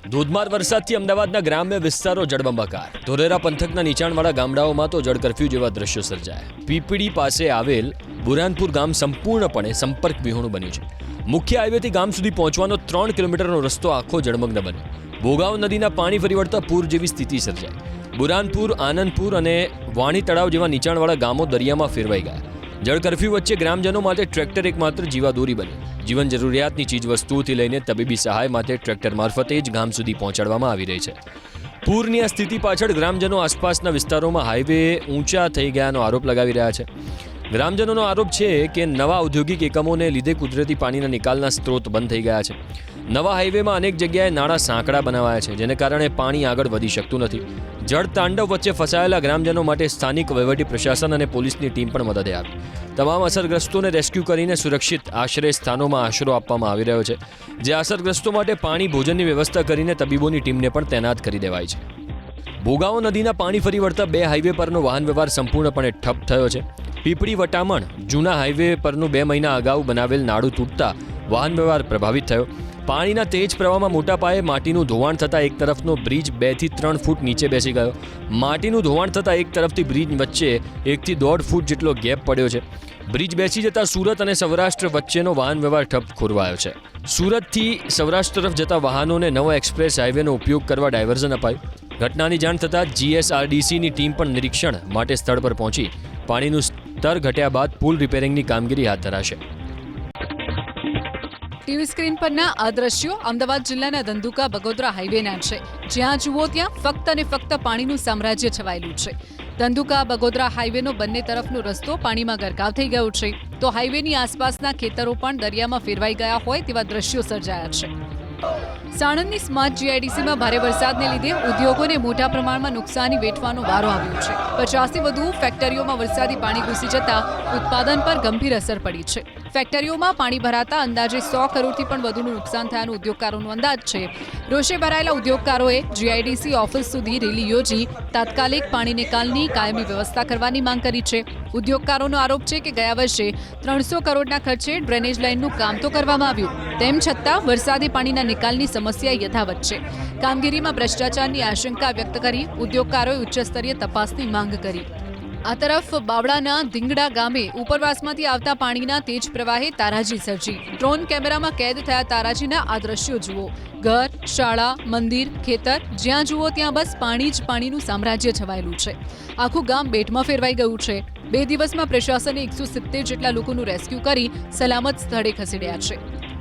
ધોધમાર વરસાદથી અમદાવાદના ગ્રામ્ય વિસ્તારો જળબંબાકાર. ધોલેરા પંથકના નીચાણવાળા ગામડાઓમાં તો જળ કર્ફ્યુ જેવા દ્રશ્યો સર્જાયા. પીપળી પાસે આવેલ બુરહાનપુર ગામ સંપૂર્ણપણે સંપર્ક વિહોણું બન્યું છે. મુખ્ય હાઈવેથી ગામ સુધી પહોંચવાનો 3 કિલોમીટરનો રસ્તો આખો જળમગ્ન બન્યો. ભોગાવ નદીના પાણી ફરી વળતા પૂર જેવી સ્થિતિ સર્જાઈ. બુરહાનપુર, આનંદપુર અને વાણી તળાવ જેવા નીચાણવાળા ગામો દરિયામાં ફેરવાઈ ગયા. જળ કર્ફ્યુ વચ્ચે ગ્રામજનો માટે ટ્રેક્ટર એકમાત્ર જીવાદોરી બન્યું. જીવન જરૂરિયાતની ચીજવસ્તુઓથી લઈને તબીબી સહાય માટે ટ્રેક્ટર મારફતે જ ગામ સુધી પહોંચાડવામાં આવી રહી છે. પૂરની આ સ્થિતિ પાછળ ગ્રામજનો આસપાસના વિસ્તારોમાં હાઈવે ઊંચા થઈ ગયાનો આરોપ લગાવી રહ્યા છે. ગ્રામજનોનો આરોપ છે કે નવા ઔદ્યોગિક એકમોને લીધે કુદરતી પાણીના નિકાલના સ્ત્રોત બંધ થઈ ગયા છે. નવા હાઈવેમાં અનેક જગ્યાએ નાળા સાંકડા બનાવાયા છે, જેને કારણે પાણી આગળ વધી શકતું નથી. જળ તાંડવ વચ્ચે ફસાયેલા ગ્રામજનો માટે સ્થાનિક વહીવટી પ્રશાસન અને પોલીસની ટીમ પણ મદદે આવી. તમામ અસરગ્રસ્તોને રેસ્ક્યુ કરીને સુરક્ષિત આશ્રય સ્થાનોમાં આશરો આપવામાં આવી રહ્યો છે, જે અસરગ્રસ્તો માટે પાણી, ભોજનની વ્યવસ્થા કરીને તબીબોની ટીમને પણ તૈનાત કરી દેવાઈ છે. ભોગાવો નદીના પાણી ફરી વળતા 2 હાઈવે પરનો વાહન વ્યવહાર સંપૂર્ણપણે ઠપ થયો છે. પીપળી વટામણ જૂના હાઈવે પરનું 2 મહિના અગાઉ બનાવેલ નાળું તૂટતા વાહન વ્યવહાર પ્રભાવિત થયો. પાણીના તેજ પ્રવાહમાં મોટા પાયે માટીનું ધોવાણ થતાં એક તરફનો બ્રિજ 2 થી 3 ફૂટ નીચે બેસી ગયો. માટીનું ધોવાણ થતાં એક તરફથી બ્રિજ વચ્ચે 1 થી 1.5 ફૂટ જેટલો ગેપ પડ્યો છે. બ્રિજ બેસી જતા સુરત અને સૌરાષ્ટ્ર વચ્ચેનો વાહન વ્યવહાર ઠપ ખોરવાયો છે. સુરતથી સૌરાષ્ટ્ર તરફ જતા વાહનોને નવો એક્સપ્રેસ હાઈવેનો ઉપયોગ કરવા ડાયવર્ઝન અપાયું. ઘટનાની જાણ થતાં GSRDCની ટીમ પણ નિરીક્ષણ માટે સ્થળ પર પહોંચી પાણીનું સ્તર ઘટ્યા બાદ પુલ રિપેરિંગની કામગીરી હાથ ધરાશે. ટીવી સ્ક્રીન પરના આ દ્રશ્યો અમદાવાદ જિલ્લાના ધંધુકા બગોદરા હાઈવેના છે, જ્યાં જુઓ ત્યાં ફક્ત અને ફક્ત પાણીનું સામ્રાજ્ય છવાયેલું છે. ધંધુકા બગોદરા હાઈવેનો બંને તરફનો રસ્તો પાણીમાં ગરકાવ થઈ ગયો છે, તો હાઈવેની આસપાસના ખેતરો પણ દરિયામાં ફેરવાઈ ગયા હોય તેવા દ્રશ્યો સર્જાયા છે. સાણંદની સ્માર્ટ GIDCમાં ભારે વરસાદને લીધે ઉદ્યોગોને મોટા પ્રમાણમાં નુકસાની વેઠવાનો વારો આવ્યો છે. 50થી વધુ ફેક્ટરીઓમાં વરસાદી પાણી ઘૂસી જતા ઉત્પાદન પર ગંભીર અસર પડી છે. ફેક્ટરીઓમાં પાણી ભરાતા અંદાજે 100 કરોડથી પણ વધુનું નુકસાન થયાનું ઉદ્યોગકારોનો અંદાજ છે. રોષે ભરાયેલા ઉદ્યોગકારોએ GIDC ઓફિસ સુધી રેલી યોજી તાત્કાલિક પાણી નિકાલની કાયમી વ્યવસ્થા કરવાની માંગ કરી છે. ઉદ્યોગકારોનો આરોપ છે કે ગયા વર્ષે 300 કરોડના ખર્ચે ડ્રેનેજ લાઇનનું કામ તો કરવામાં આવ્યું, તેમ છતાં વરસાદી પાણીના નિકાલની સમસ્યા યથાવત છે. કામગીરીમાં ભ્રષ્ટાચારની આશંકા વ્યક્ત કરી ઉદ્યોગકારોએ ઉચ્ચસ્તરીય તપાસની માંગ કરી. આ તરફ બાવળાના ધીંગડા ગામે ઉપરવાસમાંથી આવતા પાણીના તેજ પ્રવાહે તારાજી સર્જી. ડ્રોન કેમેરામાં કેદ થયા તારાજીના આ દ્રશ્યો જુઓ. ઘર, શાળા, મંદિર, ખેતર, જ્યાં જુઓ ત્યાં બસ પાણી જ પાણીનું સામ્રાજ્ય છવાયેલું છે. આખું ગામ બેટમાં ફેરવાઈ ગયું છે. 2 દિવસમાં પ્રશાસને 170 જેટલા લોકોનું રેસ્ક્યુ કરી સલામત સ્થળે ખસેડ્યા છે.